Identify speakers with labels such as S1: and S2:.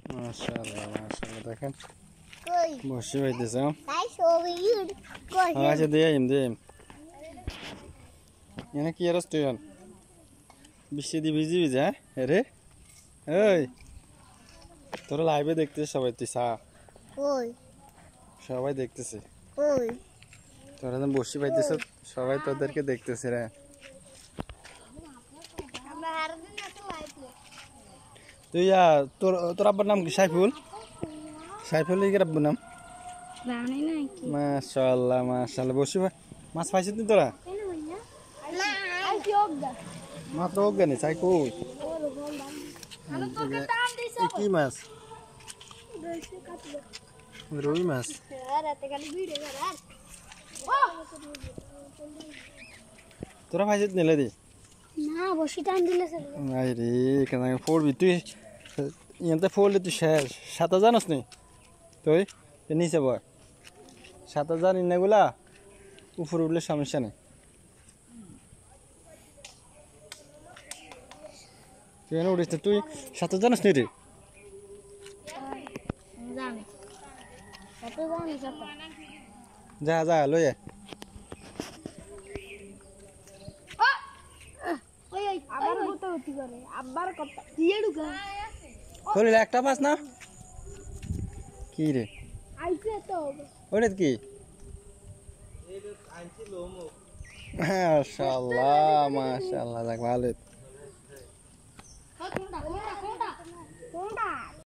S1: মাশাআল্লাহ মাশাআল্লাহ দেখেন
S2: কই
S1: বসে হইতেছে
S2: তাই ছবি কই
S1: আচ্ছা দেইম এনে কি আর স্টুডেন বৃষ্টি দি ভিজি ভিজা রে এই তোরা লাইভে দেখতেছিস সবাই তুই সা
S2: কই
S1: সবাই দেখতেছে
S2: কই
S1: তোরা যখন বসে পাইতেছ সবাই তোদেরকে দেখতেছে রে
S2: আমরা হারদিন এত লাইভ
S1: তুই তোর তোর আব্বার নাম কি সাইফুল সাইফুল কি আব্বুর নাম
S2: জানি না কি
S1: মাশাআল্লাহ মাশাআল্লাহ বসে মাছ পাইছিস তুই তোরা
S2: না আই যোগদা
S1: মাত্র অজ্ঞানী চাই কই কি মাছ রুই মাছ
S2: রাতে খালি ভিডিও কর
S1: তোরা পাইছিস নিলে দি
S2: না বসি টান দিলে
S1: নাই রে কেন পড়বি তুই ইয়াতে পড়লে তুই শেষ সাঁতার জানোস নি তুই নিচে বয় সাঁতার জানি না গুলা উপরে উঠলে সমস্যা নেই তুই এনে উঠিস তুই সাঁতার জানোস নি রে
S2: জানি কত জানি কত
S1: যা যা লইয়া
S2: ওই ওই আবার গুতাগুতি করে আবার কত দিয়ে ঢুকা
S1: খলিল একটা পাস না কি রে
S2: আইছে তো
S1: ওটা কি মাশাআল্লাহ মাশাআল্লাহ ভালো
S2: কোনটা কোনটা কোনটা কোনটা